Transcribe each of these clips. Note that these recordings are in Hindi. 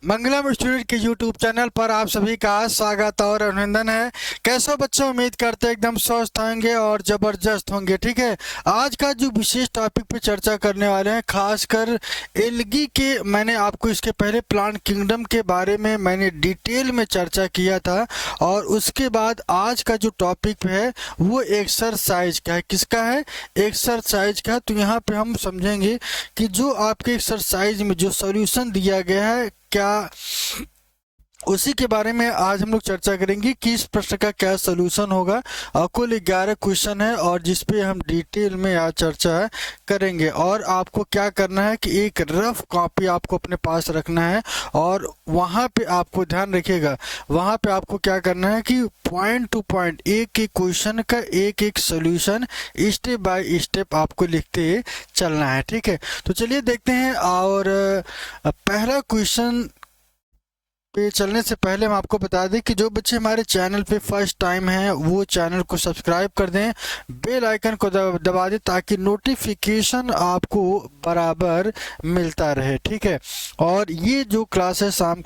मंगलम स्टूडेंट के यूट्यूब चैनल पर आप सभी का स्वागत और अभिनंदन है। कैसे हो बच्चों? उम्मीद करते हैं एकदम स्वस्थ होंगे और ज़बरदस्त होंगे। ठीक है, आज का जो विशेष टॉपिक पे चर्चा करने वाले हैं, खासकर एलगी के, मैंने आपको इसके पहले प्लांट किंगडम के बारे में मैंने डिटेल में चर्चा किया था। और उसके बाद आज का जो टॉपिक है वो एक्सरसाइज का है। किसका है? एक्सरसाइज का। तो यहाँ पे हम समझेंगे कि जो आपके एक्सरसाइज में जो सॉल्यूशन दिया गया है, क्या उसी के बारे में आज हम लोग चर्चा करेंगे कि इस प्रश्न का क्या सलूशन होगा। और कुल 11 क्वेश्चन है और जिसपे हम डिटेल में आज चर्चा करेंगे। और आपको क्या करना है कि एक रफ कॉपी आपको अपने पास रखना है और वहाँ पे आपको ध्यान रखिएगा, वहाँ पे आपको क्या करना है कि पॉइंट टू पॉइंट एक एक क्वेश्चन का एक एक सोल्यूशन स्टेप बाय स्टेप आपको लिखते चलना है। ठीक है, तो चलिए देखते हैं। और पहला क्वेश्चन पे चलने से पहले हम आपको बता दें कि जो बच्चे हमारे चैनल पे फर्स्ट टाइम हैं वो चैनल को सब्सक्राइब कर दें, बेल आइकन को दबा दें ताकि नोटिफिकेशन आपको बराबर मिलता रहे। ठीक है, और ये जो क्लास है शाम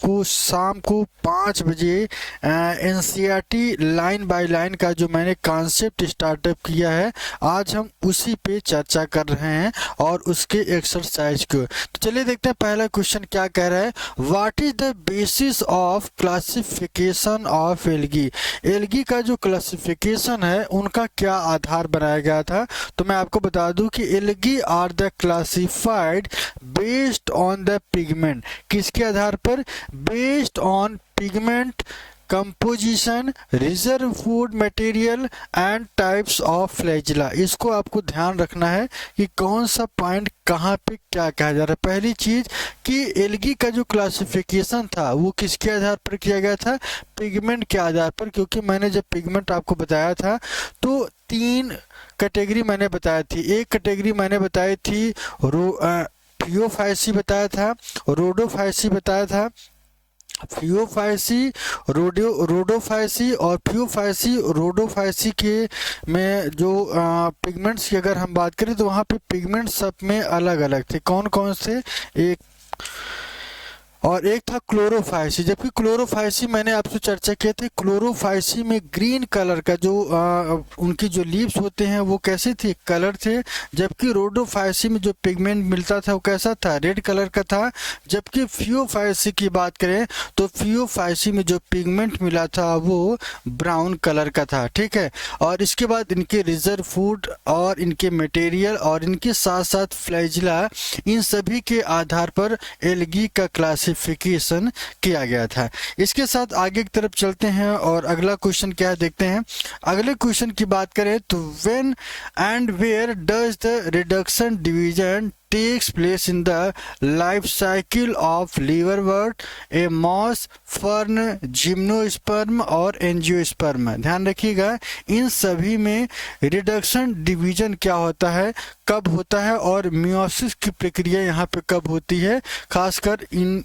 को 5 बजे एनसीईआरटी लाइन बाय लाइन का जो मैंने कॉन्सेप्ट स्टार्टअप किया है, आज हम उसी पे चर्चा कर रहे हैं और उसके एक्सरसाइज को। तो चलिए देखते हैं पहला क्वेश्चन क्या कह रहा है। What is the basis of classification of algae? Algae का जो क्लासिफिकेशन है उनका क्या आधार बनाया गया था? तो मैं आपको बता दूं कि algae are the classified based on the pigment. किसके आधार पर? Based on pigment, composition, reserve food material and types of flagella. इसको आपको ध्यान रखना है कि कौन सा पॉइंट कहाँ पे क्या कहा जा रहा है। पहली चीज कि एल्गी का जो क्लासिफिकेशन था वो किसके आधार पर किया गया था? पिगमेंट के आधार पर। क्योंकि मैंने जब पिगमेंट आपको बताया था तो 3 कैटेगरी मैंने बताई थी। एक कैटेगरी मैंने बताई थी फियोफाइसी बताया था, रोडोफाइसी बताया था, फियोफाइसी, रोडोफाइसी और फियोफाइसी रोडोफाइसी के में जो पिगमेंट्स की अगर हम बात करें तो वहाँ पे पिगमेंट सब में अलग अलग थे। कौन कौन से? एक था क्लोरोफाइसी। जबकि क्लोरोफाइसी मैंने आपसे चर्चा किया था, क्लोरोफाइसी में ग्रीन कलर का जो उनकी जो लीव्स होते हैं वो कैसे थे? कलर थे। जबकि रोडोफाइसी में जो पिगमेंट मिलता था वो कैसा था? रेड कलर का था। जबकि फियोफाइसी की बात करें तो फियोफाइसी में जो पिगमेंट मिला था वो ब्राउन कलर का था। ठीक है, और इसके बाद इनके रिजर्व फूड और इनके मटेरियल और इनके साथ साथ फ्लैजिला, इन सभी के आधार पर एल्गी का क्लासिफिकेशन किया गया था। इसके साथ आगे की तरफ चलते हैं और अगला क्वेश्चन क्या है देखते हैं। अगले क्वेश्चन की बात करें तो when and where does the reduction division takes place in the life cycle of liverwort, a moss, fern, gymnosperm और एंजियोस्पर्म? ध्यान रखिएगा, इन सभी में रिडक्शन डिवीजन क्या होता है, कब होता है और मियोसिस की प्रक्रिया यहाँ पे कब होती है, खासकर इन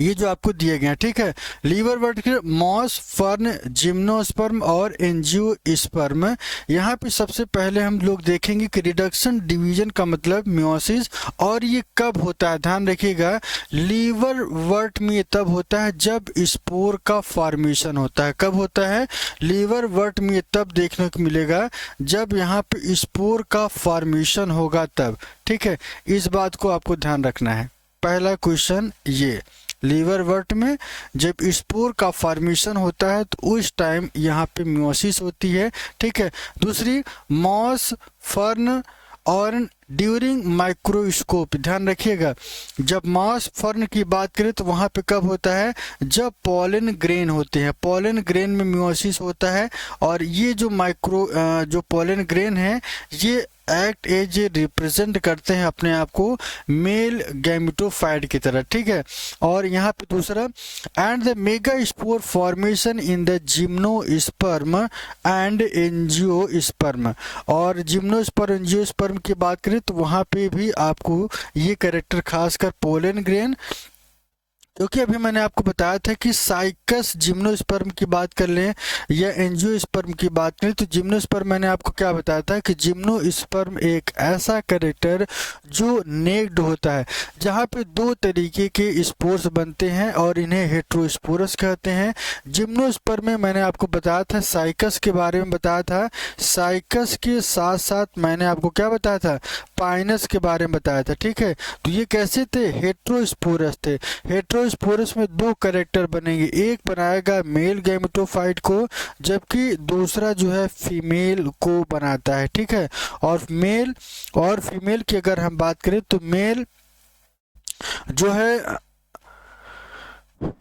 ये जो आपको दिए गए हैं। ठीक है, लीवरवर्ट के मॉस, फर्न, जिम्नोस्पर्म और एंजियोस्पर्म। यहाँ पे सबसे पहले हम लोग देखेंगे कि रिडक्शन डिवीजन का मतलब मियोसिस, और ये कब होता है? ध्यान रखिएगा, लीवरवर्ट में तब होता है जब स्पोर का फॉर्मेशन होता है। कब होता है? लीवरवर्ट में तब देखने को मिलेगा जब यहाँ पे स्पोर का फॉर्मेशन होगा तब। ठीक है, इस बात को आपको ध्यान रखना है। पहला क्वेश्चन ये, लीवरवर्ट में जब स्पोर का फॉर्मेशन होता है तो उस टाइम यहाँ पे मियोसिस होती है। ठीक है, दूसरी मॉस, फर्न और ड्यूरिंग माइक्रोस्कोप। ध्यान रखिएगा, जब मॉस फर्न की बात करें तो वहाँ पे कब होता है? जब पॉलन ग्रेन होते हैं, पॉलन ग्रेन में मियोसिस होता है। और ये जो जो पॉलन ग्रेन है ये एक्ट एज रिप्रेजेंट करते हैं अपने आप को मेल गैमेटोफाइट की तरह। ठीक है, और यहाँ पे दूसरा, and the mega spore formation in the gymnosperm and angiosperm. और जिम्नोस्पर्म एंजियोस्पर्म की बात करें तो वहाँ पे भी आपको ये कैरेक्टर, खासकर पोलन ग्रेन क्योंकि अभी मैंने आपको बताया था कि साइकस जिम्नोस्पर्म की बात कर लें या एंजियोस्पर्म की बात करें, तो जिम्नोस्पर्म मैंने आपको क्या बताया था कि जिम्नोस्पर्म एक ऐसा कैरेक्टर जो नेक्ड होता है, जहाँ पे दो तरीके के स्पोर्स बनते हैं और इन्हें हेट्रोस्पोरस कहते हैं। जिम्नोस्पर्म में मैंने आपको बताया था, साइकस के बारे में बताया था, साइकस के साथ साथ मैंने आपको क्या बताया था, पाइनस के बारे में बताया था। ठीक है, तो ये कैसे थे, हेट्रोस्पोरस थे। हेट्रोस्पोरस में दो कैरेक्टर बनेंगे, एक बनाएगा मेल गैमेटोफाइट को, जबकि दूसरा जो है फीमेल को बनाता है। ठीक है, और मेल और फीमेल की अगर हम बात करें तो मेल जो है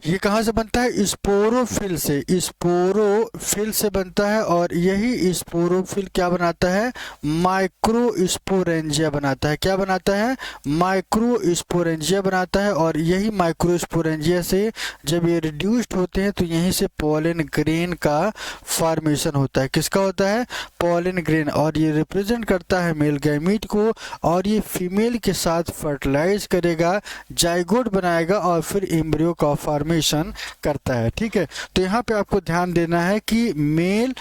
ये कहाँ से बनता है, स्पोरोफिल से, स्पोरोफिल से बनता है, और यही स्पोरोफिल क्या बनाता है, माइक्रोस्पोरेंजिया बनाता है। क्या बनाता है, माइक्रोस्पोरेंजिया बनाता है, और यही माइक्रोस्पोरेंजिया से जब ये रिड्यूस्ड होते हैं तो यहीं से पॉलन ग्रेन का फॉर्मेशन होता है। किसका होता है, पॉलन ग्रेन, और ये रिप्रेजेंट करता है मेल गैमीट को, और ये फीमेल के साथ फर्टिलाइज करेगा, जाइगोट बनाएगा और फिर एम्ब्रियो का फॉर्मेशन करता है। ठीक है, तो यहाँ पे आपको ध्यान देना है कि मेल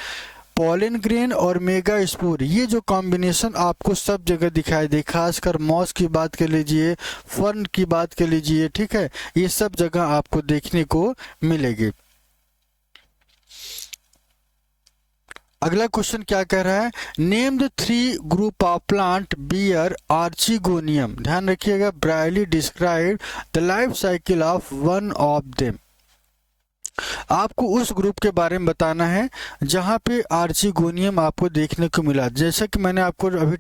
पॉलन ग्रेन और मेगा स्पोर, ये जो कॉम्बिनेशन आपको सब जगह दिखाई दे, खासकर मॉस की बात कर लीजिए, फर्न की बात कर लीजिए। ठीक है, ये सब जगह आपको देखने को मिलेगी। अगला क्वेश्चन क्या कह रहा है, name the 3 group of plant bear archegonium. ध्यान रखिएगा, briefly describe the life cycle of one of them. आपको उस ग्रुप के बारे में बताना है जहाँ पे आर्चिगोनियम आपको देखने को मिला। जैसा कि मैंने आपको अभी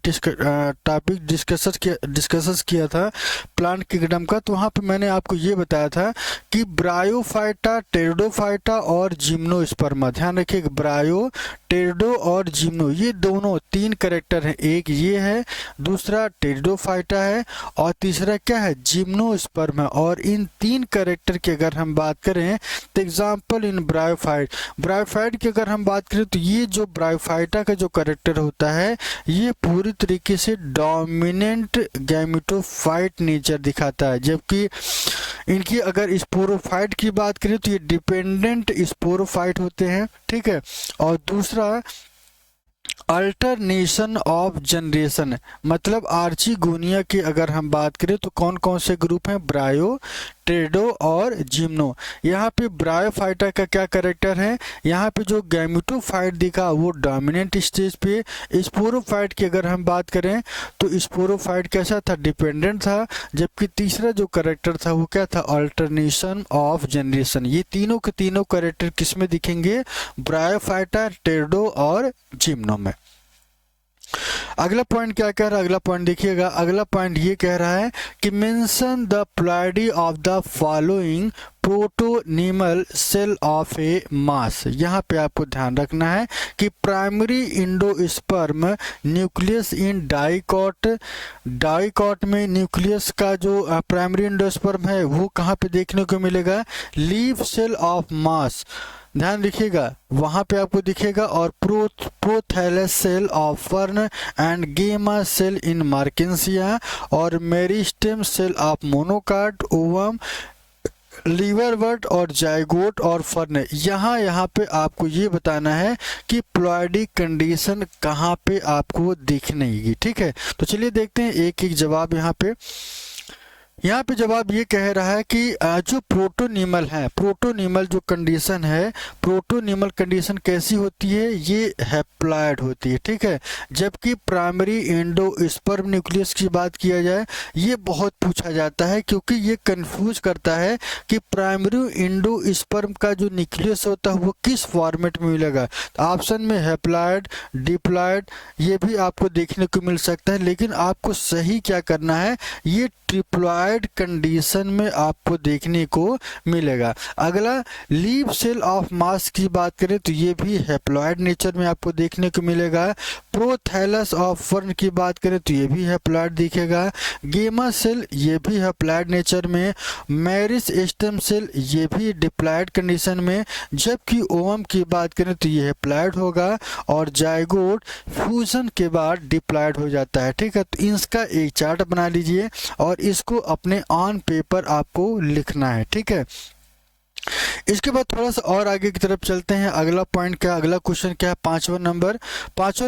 टॉपिक डिस्कस किया था प्लांट किंगडम का, तो वहाँ पे मैंने आपको ये बताया था कि ब्रायोफाइटा, टेरिडोफाइटा और जिम्नोस्पर्मा। ध्यान रखिए, ब्रायो, टेरिडो और जिम्नो, ये दोनों 3 कैरेक्टर हैं। एक ये है, दूसरा टेरिडोफाइटा है, और तीसरा क्या है, जिम्नोस्पर्म है। और इन 3 कैरेक्टर की अगर हम बात करें तो एग्जाम्पल इन ब्रायोफाइट, ब्रायोफाइट की अगर हम बात करें तो ये जो ब्रायोफाइटा का जो कैरेक्टर होता है ये पूरी तरीके से डोमिनेंट गैमेटोफाइट नेचर दिखाता है, जबकि इनकी अगर स्पोरोफाइट की बात करें तो ये डिपेंडेंट स्पोरोफाइट होते हैं। ठीक है, और दूसरा अल्टरनेशन ऑफ जनरेशन, मतलब आर्चिगोनिया की अगर हम बात करें तो कौन कौन से ग्रुप हैं, ब्रायो, टेरिडो और जिम्नो। यहाँ पे ब्रायोफाइटा का क्या कैरेक्टर है, यहाँ पे जो गैमेटोफाइट दिखा वो डोमिनेंट स्टेज पे। स्पोरोफाइट की अगर हम बात करें तो स्पोरोफाइट कैसा था, डिपेंडेंट था, जबकि तीसरा जो कैरेक्टर था वो क्या था, अल्टरनेशन ऑफ जनरेशन। ये तीनों के तीनों कैरेक्टर किस में दिखेंगे, ब्रायोफाइटा, टेरिडो और जिम्नो में। अगला पॉइंट क्या कह रहा है, अगला पॉइंट देखिएगा, अगला पॉइंट ये कह रहा है कि mention the ploidy of the following protonemal cell of a moss. यहाँ पे आपको ध्यान रखना है कि primary endosperm nucleus in dicot, dicot में न्यूक्लियस का जो प्राइमरी इंडोस्पर्म है वो कहाँ पे देखने को मिलेगा, लीफ सेल ऑफ मास, ध्यान रखिएगा वहां पे आपको दिखेगा, और prothallus cell of fern and gemma cell in Marchantia, और meristem cell of monocot, ovum, liverwort और जाइगोट और फर्न। यहाँ पे आपको ये बताना है कि प्लॉइडी कंडीशन कहाँ पे आपको दिखनेगी। ठीक है, तो चलिए देखते हैं एक एक जवाब। यहाँ पे जवाब ये कह रहा है कि जो प्रोटोनीमल है, प्रोटोनीमल जो कंडीशन है, प्रोटोनीमल कंडीशन कैसी होती है, ये हैप्लॉइड होती है। ठीक है, जबकि प्राइमरी एंडोस्पर्म न्यूक्लियस की बात किया जाए, ये बहुत पूछा जाता है क्योंकि ये कंफ्यूज करता है कि प्राइमरी एंडोस्पर्म का जो न्यूक्लियस होता है वो किस फॉर्मेट में मिलेगा। तो ऑप्शन में हैप्लॉइड, डिप्लॉइड ये भी आपको देखने को मिल सकता है, लेकिन आपको सही क्या करना है, ये ट्रिप्लॉइड कंडीशन में आपको देखने को मिलेगा। अगला लीफ सेल ऑफ मास की बात करें तो ये भी हैप्लॉइड नेचर में आपको देखने को मिलेगा। प्रोथैलस ऑफ फर्न की बात करें तो ये भी हैप्लॉइड दिखेगा। गेमा सेल ये भी हैप्लॉइड नेचर में। मैरिस स्टेम सेल ये भी डिप्लॉइड कंडीशन में, जबकि ओवम की बात करें तो ये हैप्लॉइड होगा, और जाइगोट फ्यूजन के बाद डिप्लॉइड हो जाता है। ठीक है, तो इसका एक चार्ट बना लीजिए और इसको अपने ऑन पेपर आपको लिखना है, ठीक है। इसके बाद थोड़ा सा और आगे की तरफ चलते हैं। अगला पॉइंट क्या, अगला क्वेश्चन क्या है, पांचवा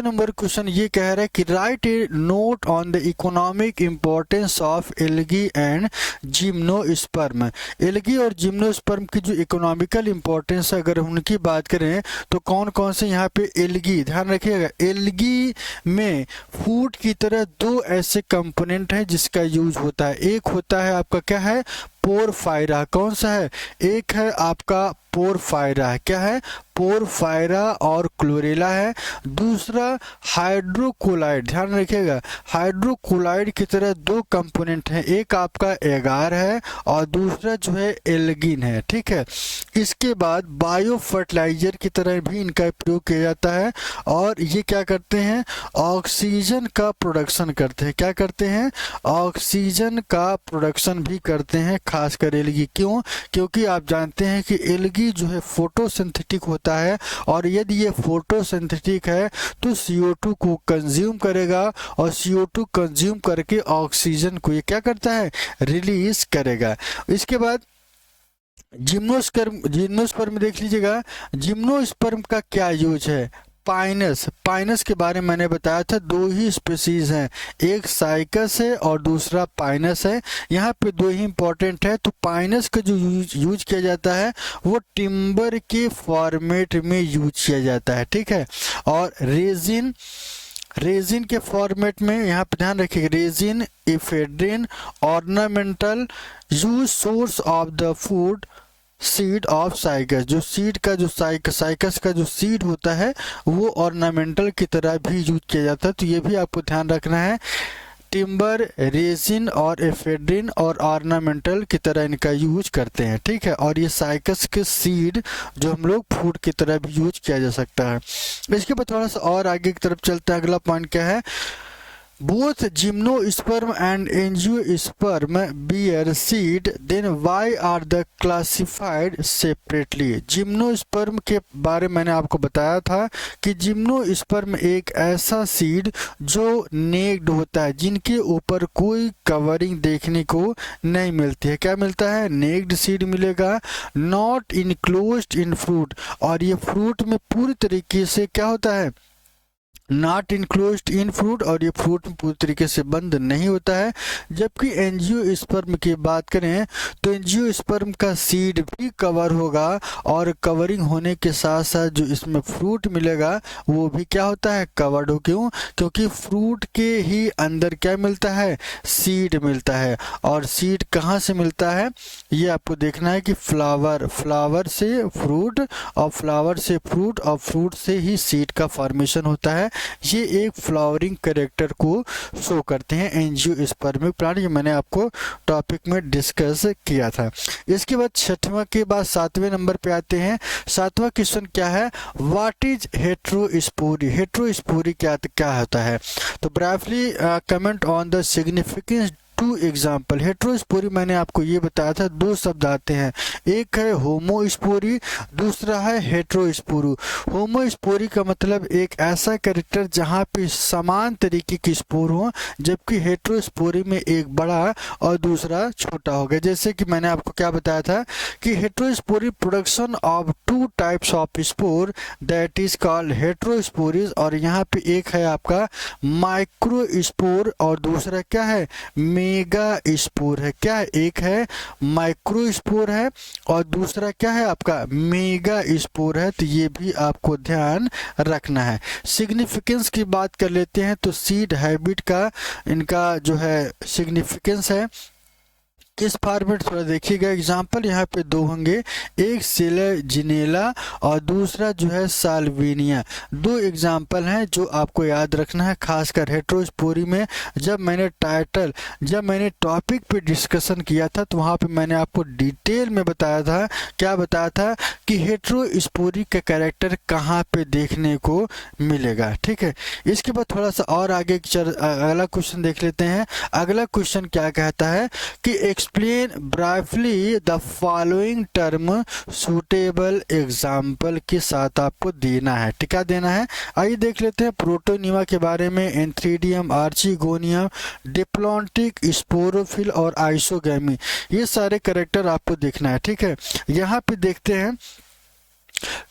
नंबर क्वेश्चन ये कह रहा है कि right A note on the economic importance of algae and gymnosperm. Algae और जिम्नोस्पर्म की जो इकोनॉमिकल इंपॉर्टेंस है, अगर उनकी बात करें तो कौन कौन से यहाँ पे एल्गी, ध्यान रखिएगा, एल्गी में फूड की तरह दो ऐसे कंपोनेंट हैं जिसका यूज होता है। एक होता है आपका क्या है, पोरफायरा। कौन सा है, एक है आपका पोरफायरा है, क्या है, पोरफायरा और क्लोरेला है। दूसरा हाइड्रोकोलाइड, ध्यान रखिएगा, हाइड्रोकोलाइड की तरह दो कंपोनेंट हैं, एक आपका एगार है और दूसरा जो है एल्गिन है, ठीक है। इसके बाद बायो फर्टिलाइजर की तरह भी इनका प्रयोग किया जाता है और ये क्या करते हैं, ऑक्सीजन का प्रोडक्शन करते हैं। क्या करते हैं, ऑक्सीजन का प्रोडक्शन भी करते हैं, खासकर एल्गी। क्यों, क्योंकि आप जानते हैं कि एल्गी जो है फोटोसिंथेटिक होता है और यदि ये फोटोसिंथेटिक है तो CO2 को कंज्यूम करेगा और CO2 कंज्यूम करके ऑक्सीजन को ये क्या करता है, रिलीज करेगा। इसके बाद जिम्नोस्पर्म देख लीजिएगा, जिम्नोस्पर्म का क्या यूज है, पाइनस के बारे में मैंने बताया था, दो ही स्पीसीज हैं, एक साइकस है और दूसरा पाइनस है। यहाँ पे दो ही इंपॉर्टेंट है। तो पाइनस का जो यूज किया जाता है वो टिम्बर के फॉर्मेट में यूज किया जाता है, ठीक है। और रेजिन के फॉर्मेट में यहाँ पे ध्यान रखिए, resin, ephedrine, ornamental, use source of the food seed of cycas. जो सीड का जो साइकस का जो सीड होता है वो ऑर्नामेंटल की तरह भी यूज किया जाता है। तो ये भी आपको ध्यान रखना है, टिम्बर, रेजिन और एफेड्रिन और ऑर्नामेंटल की तरह इनका यूज करते हैं, ठीक है। और ये साइकस के सीड जो हम लोग फूड की तरह भी यूज किया जा सकता है। इसके बाद थोड़ा सा और आगे की तरफ चलते हैं। अगला पॉइंट क्या है, both gymnosperm and angiosperm bear seed, then why are they classified separately? Gymnosperm के बारे में मैंने आपको बताया था कि जिम्नोस्पर्म एक ऐसा सीड जो नेक्ड होता है, जिनके ऊपर कोई कवरिंग देखने को नहीं मिलती है। क्या मिलता है, नेक्ड सीड मिलेगा, नॉट इनक्लोज्ड इन फ्रूट, और ये फ्रूट में पूरी तरीके से क्या होता है, नॉट इनक्लोज्ड इन फ्रूट, और ये फ्रूट में पूरी तरीके से बंद नहीं होता है। जबकि एंजियोस्पर्म की बात करें तो एंजियोस्पर्म का सीड भी कवर होगा और कवरिंग होने के साथ साथ जो इसमें फ्रूट मिलेगा वो भी क्या होता है, कवर्ड हो। क्यों, क्योंकि फ्रूट के ही अंदर क्या मिलता है, सीड मिलता है। और सीड कहाँ से मिलता है, ये आपको देखना है कि फ्लावर से फ्रूट और फ्लावर से फ्रूट और फ्रूट से ही सीड का फॉर्मेशन होता है। ये एक फ्लावरिंग कैरेक्टर को शो करते हैं एंजियोस्पर्मिक प्लांट। ये मैंने आपको टॉपिक में डिस्कस किया था। इसके बाद छठवां के बाद सातवें नंबर पे आते हैं। सातवां क्वेश्चन क्या है, व्हाट इज हेट्रोस्पोरी। हेट्रोस्पोरी क्या होता है, तो briefly comment on the significance to example. Heterospory मैंने आपको ये बताया था, दो शब्द आते हैं, एक है होमोस्पोरी, दूसरा है हेट्रोस्पोरू। होमोस्पोरी का मतलब एक ऐसा कैरेक्टर जहाँ पे समान तरीके की स्पोर हो, जबकि हेट्रोस्पोरी में एक बड़ा और दूसरा छोटा होगा। जैसे कि मैंने आपको क्या बताया था कि heterospory production of two types of spore that is called heterospories, और यहाँ पे एक है आपका माइक्रोस्पोर और दूसरा क्या है, मेगा स्पोर है। क्या है, एक है माइक्रोस्पोर है और दूसरा क्या है आपका मेगा स्पोर है। तो ये भी आपको ध्यान रखना है। सिग्निफिकेंस की बात कर लेते हैं तो सीड हैबिट का इनका जो है सिग्निफिकेंस है, किस फॉर्मेट थोड़ा देखिएगा। एग्जाम्पल यहाँ पे दो होंगे, एक सेलेजिनेला और दूसरा जो है साल्विनिया। दो एग्जाम्पल हैं जो आपको याद रखना है, खासकर हेट्रोस्पोरी में। जब मैंने टॉपिक पे डिस्कशन किया था तो वहाँ पे मैंने आपको डिटेल में बताया था, क्या बताया था कि हेट्रोस्पोरी का कैरेक्टर कहाँ पे देखने को मिलेगा, ठीक है। इसके बाद थोड़ा सा और आगे अगला क्वेश्चन देख लेते हैं। अगला क्वेश्चन क्या कहता है कि explain briefly the following term suitable example के साथ आपको देना है। ठीक है, देना है। आइए देख लेते हैं प्रोटोनिमा के बारे में। एंथ्रीडियम, आर्चिगोनियम, डिप्लॉन्टिक, स्पोरोफिल और आइसोगैमी, ये सारे कैरेक्टर आपको देखना है। ठीक है, यहाँ पे देखते हैं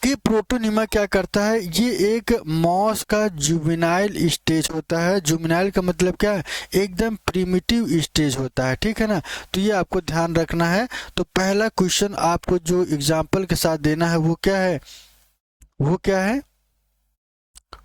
कि प्रोटोनिमा क्या करता है। ये एक मॉस का जुवेनाइल स्टेज होता है। जुवेनाइल का मतलब क्या है, एकदम प्रिमिटिव स्टेज होता है। ठीक है ना, तो ये आपको ध्यान रखना है। तो पहला क्वेश्चन आपको जो एग्जाम्पल के साथ देना है वो क्या है, वो क्या है,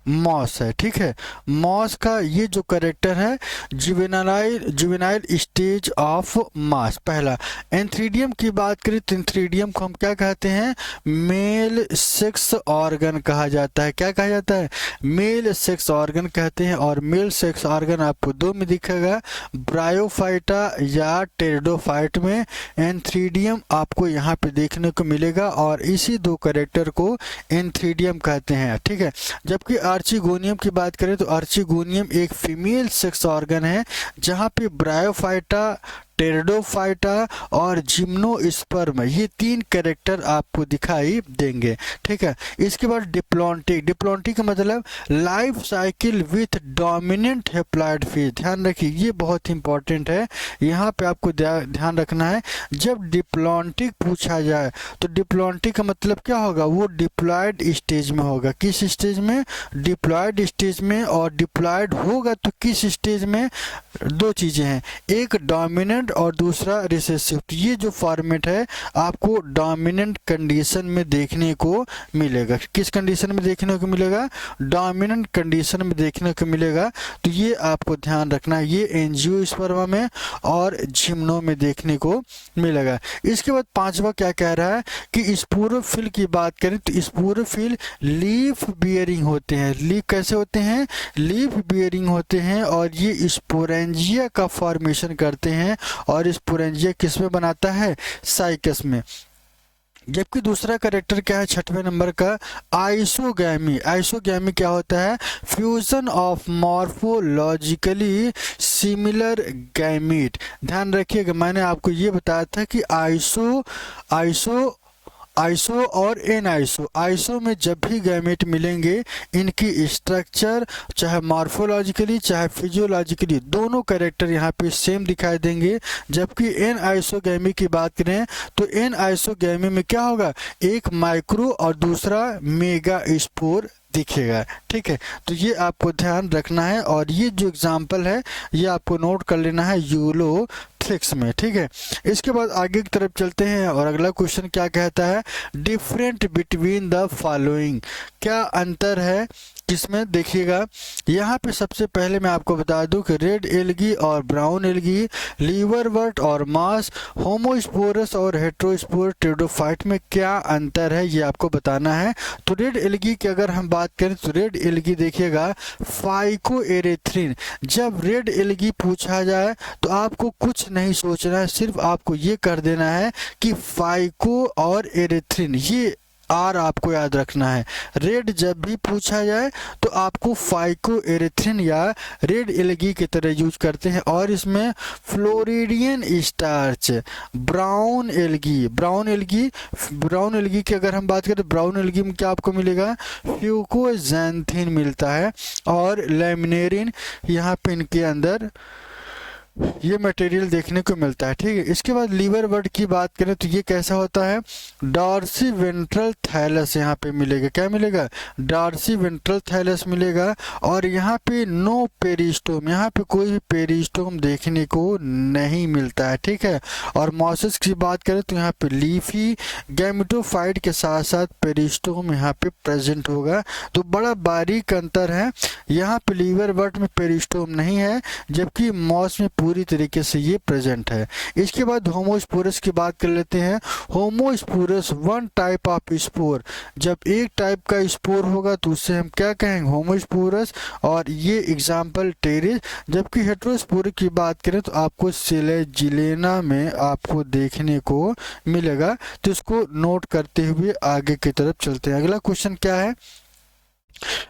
मॉस है। ठीक है, मॉस का ये जो करेक्टर है जुवेनाइल स्टेज ऑफ मास। पहला एंथ्रीडियम की बात करें तो एंथ्रीडियम को हम क्या कहते हैं, मेल सेक्स ऑर्गन कहा जाता है। क्या कहा जाता है, मेल सेक्स ऑर्गन कहते हैं। और मेल सेक्स ऑर्गन आपको दो में दिखेगा, ब्रायोफाइटा या टेरिडोफाइट में एंथ्रीडियम आपको यहाँ पे देखने को मिलेगा और इसी दो करेक्टर को एंथ्रीडियम कहते हैं। ठीक है, जबकि आर्चिगोनियम की बात करें तो आर्चिगोनियम एक फीमेल सेक्स ऑर्गन है जहां पे ब्रायोफाइटा, टेरिडोफाइटा और जिम्नोस्पर्म, ये तीन कैरेक्टर आपको दिखाई देंगे। ठीक है, इसके बाद डिप्लॉन्टिक। डिप्लॉन्टिक का मतलब life cycle with dominant haploid phase. ध्यान रखिए, ये बहुत इंपॉर्टेंट है, यहाँ पे आपको ध्यान रखना है। जब डिप्लॉन्टिक पूछा जाए तो डिप्लॉन्टिक का मतलब क्या होगा, वो डिप्लॉयड स्टेज में होगा। किस स्टेज में, डिप्लॉयड स्टेज में। और डिप्लॉयड होगा तो किस स्टेज में, दो चीजें हैं, एक डोमिनेंट और दूसरा रिसेसिव। तो ये जो फॉर्मेट है आपको डोमिनेंट कंडीशन में देखने को मिलेगा। किस कंडीशन में देखने को मिलेगा, डोमिनेंट कंडीशन में देखने को मिलेगा। तो ये आपको ध्यान रखना है, ये एंजियोस्पर्मा में और जिम्नो में देखने को मिलेगा। इसके बाद पांचवा क्या कह रहा है कि स्पोरोफिल की बात करें तो स्पोरोफिल लीफ बियरिंग होते हैं। लीफ कैसे होते हैं, लीफ बियरिंग होते हैं और ये स्पोरेंजिया का फॉर्मेशन करते हैं। और स्पोरेंजिया किस में बनाता है, साइकस में। जबकि दूसरा करेक्टर क्या है, छठवें नंबर का, आइसोगैमी। आइसोगैमी क्या होता है, fusion of morphologically similar gamete. ध्यान रखिएगा, मैंने आपको ये बताया था कि आइसो और एन आइसो में जब भी गैमेट मिलेंगे इनकी स्ट्रक्चर चाहे मॉर्फोलॉजिकली चाहे फिजियोलॉजिकली दोनों कैरेक्टर यहाँ पे सेम दिखाई देंगे। जबकि एन आइसोगैमी की बात करें तो एन आइसोगैमी में क्या होगा, एक माइक्रो और दूसरा मेगा स्पोर दिखेगा। ठीक है, तो ये आपको ध्यान रखना है और ये जो एग्जाम्पल है ये आपको नोट कर लेना है यूलोथ्रिक्स में। ठीक है, इसके बाद आगे की तरफ चलते हैं और अगला क्वेश्चन क्या कहता है, डिफरेंट बिटवीन द फॉलोइंग। क्या अंतर है किसमें, देखिएगा यहाँ पे सबसे पहले मैं आपको बता दूं कि रेड एल्गी और ब्राउन एल्गी, लीवरवर्ट और मास, होमोस्पोरस और हेट्रोस्पोर टेरिडोफाइट में क्या अंतर है ये आपको बताना है। तो रेड एल्गी की अगर हम बात करें तो रेड एल्गी देखिएगा फाइकोएरेथ्रिन। जब रेड एल्गी पूछा जाए तो आपको कुछ नहीं सोचना है, सिर्फ आपको ये कर देना है कि फाइको और एरेथ्रिन, ये आर आपको याद रखना है। रेड जब भी पूछा जाए तो आपको फाइको एरेथ्रिन या रेड एल्गी की तरह यूज करते हैं। और इसमें फ्लोरिडियन स्टार्च, ब्राउन एल्गी की अगर हम बात करें तो ब्राउन एल्गी में क्या आपको मिलेगा, फ्यूकोजैंथिन मिलता है और लैमिनेरिन यहाँ पे इनके अंदर ये मटेरियल देखने को मिलता है। ठीक है, इसके बाद लीवरवर्ट की बात करें तो ये कैसा होता है, डॉर्सी वेंट्रल थैलस यहाँ पे मिलेगा। क्या मिलेगा, डॉर्सी वेंट्रल थैलस मिलेगा। और यहाँ पे नो पेरिस्टोम, यहाँ पे कोई भी पेरिस्टोम देखने को नहीं मिलता है। ठीक है, और मॉसेस की बात करें तो यहाँ पे लीफी गैमेटोफाइट के साथ साथ पेरिस्टोम यहाँ पे प्रेजेंट होगा। तो बड़ा बारीक अंतर है, यहाँ पे लीवरवर्ट में पेरिस्टोम नहीं है जबकि मॉस में पूरी तरीके से ये प्रेजेंट है। इसके बाद होमोस्पोरस की बात कर लेते हैं। Homosporous one type of spore, जब एक टाइप का स्पोर होगा तो उससे हम क्या कहेंगे, होमोस्पोरस, और ये एग्जाम्पल टेरिस। जबकि हेट्रोस्पोर की बात करें तो आपको सिलेजिलेना में आपको देखने को मिलेगा। तो इसको नोट करते हुए आगे की तरफ चलते हैं। अगला क्वेश्चन क्या है,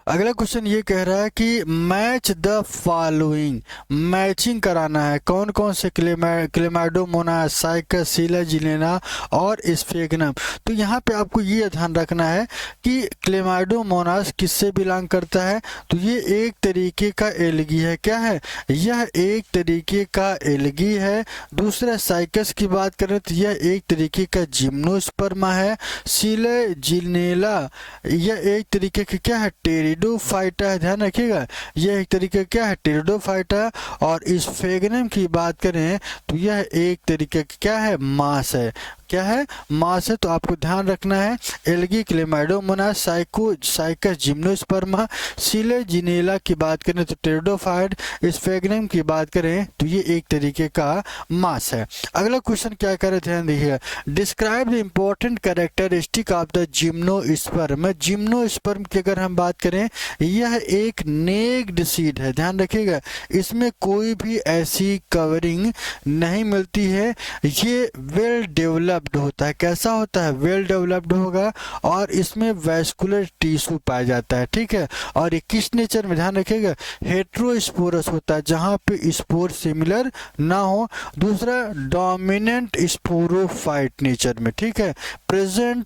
अगला क्वेश्चन ये कह रहा है कि मैच द फॉलोइंग, मैचिंग कराना है कौन कौन से क्लेमाइडोमोनास, साइकस, सीलाजिनेना और स्फेगनम। तो यहाँ पे आपको ये ध्यान रखना है कि क्लेमाइडोमोनास किससे बिलोंग करता है, तो ये एक तरीके का एल्गी है। क्या है, यह एक तरीके का एल्गी है। दूसरा साइकस की बात करें तो यह एक तरीके का जिम्नोस्पर्मा है। सीलाजिनेला यह एक तरीके का क्या है, टेरिडोफाइटा है, ध्यान रखिएगा, यह एक तरीके क्या है, टेरिडोफाइटा। और इस फेगनम की बात करें तो यह एक तरीके का क्या है, मास है। क्या है, मास है। तो आपको ध्यान रखना है एल्गी, क्लेमाइडोमोनास, साइकस, जिम्नोस्पर्मा, सीलेजिनेला की बात करें तो टेरिडोफाइट, स्फेगनम की बात करें तो ये एक तरीके का मास है। अगला क्वेश्चन क्या करे, ध्यान दीजिएगा, describe the important characteristic of the gymnosperm. Gymnosperm की अगर हम बात करें, यह एक नेक्ड सीड है, ध्यान रखिएगा, इसमें कोई भी ऐसी कवरिंग नहीं मिलती है। ये वेल डेवलप्ड होता है। कैसा होता है, वेल डेवलप्ड होगा और इसमें वैस्कुलर टिश्यू पाया जाता है। ठीक है, और ये किस नेचर में, ध्यान रखिएगा, हेट्रोस्पोरस होता है, जहां पे स्पोर सिमिलर ना हो। दूसरा डोमिनेंट स्पोरोफाइट नेचर में। ठीक है, presence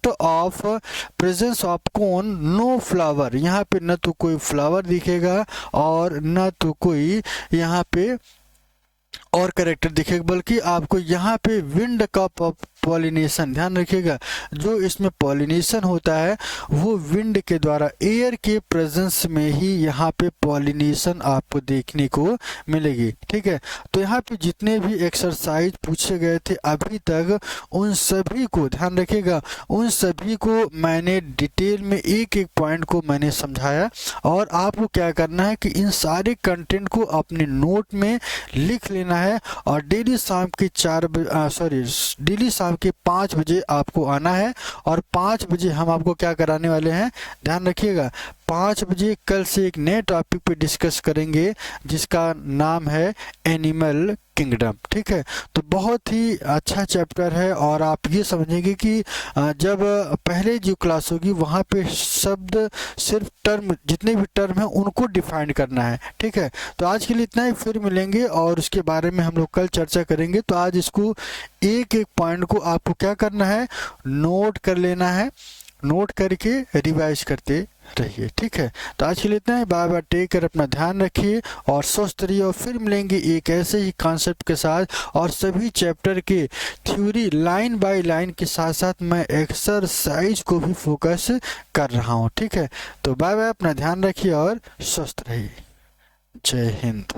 of cone, no flower, यहाँ पे न तो कोई फ्लावर दिखेगा और न तो कोई यहाँ पे और करेक्टर दिखेगा, बल्कि आपको यहाँ पे विंड का पॉलिनेशन, ध्यान रखिएगा, जो इसमें पॉलिनेशन होता है वो विंड के द्वारा, एयर के प्रेजेंस में ही यहाँ पे पॉलिनेशन आपको देखने को मिलेगी। ठीक है, तो यहाँ पे जितने भी एक्सरसाइज पूछे गए थे अभी तक, उन सभी को ध्यान रखिएगा, उन सभी को मैंने डिटेल में एक एक पॉइंट को मैंने समझाया। और आपको क्या करना है कि इन सारे कंटेंट को अपने नोट में लिख लेना है और डेली शाम के डेली शाम के 5 बजे आपको आना है। और 5 बजे हम आपको क्या कराने वाले हैं, ध्यान रखिएगा, 5 बजे कल से एक नए टॉपिक पे डिस्कस करेंगे जिसका नाम है एनिमल किंगडम। ठीक है, तो बहुत ही अच्छा चैप्टर है और आप ये समझेंगे कि जब पहले जो क्लास होगी वहाँ पे शब्द, सिर्फ टर्म, जितने भी टर्म हैं उनको डिफाइन करना है। ठीक है, तो आज के लिए इतना ही, फिर मिलेंगे और उसके बारे में हम लोग कल चर्चा करेंगे। तो आज इसको एक एक पॉइंट को आपको क्या करना है, नोट कर लेना है, नोट करके रिवाइज करते रहिए। ठीक है, तो आज के लिए इतना ही, बाय बाय, टेक केयर, अपना ध्यान रखिए और स्वस्थ रहिए। और फिर मिलेंगे एक ऐसे ही कॉन्सेप्ट के साथ और सभी चैप्टर के थ्योरी लाइन बाय लाइन के साथ साथ मैं एक्सरसाइज को भी फोकस कर रहा हूँ। ठीक है, तो बाय बाय, अपना ध्यान रखिए और स्वस्थ रहिए। जय हिंद।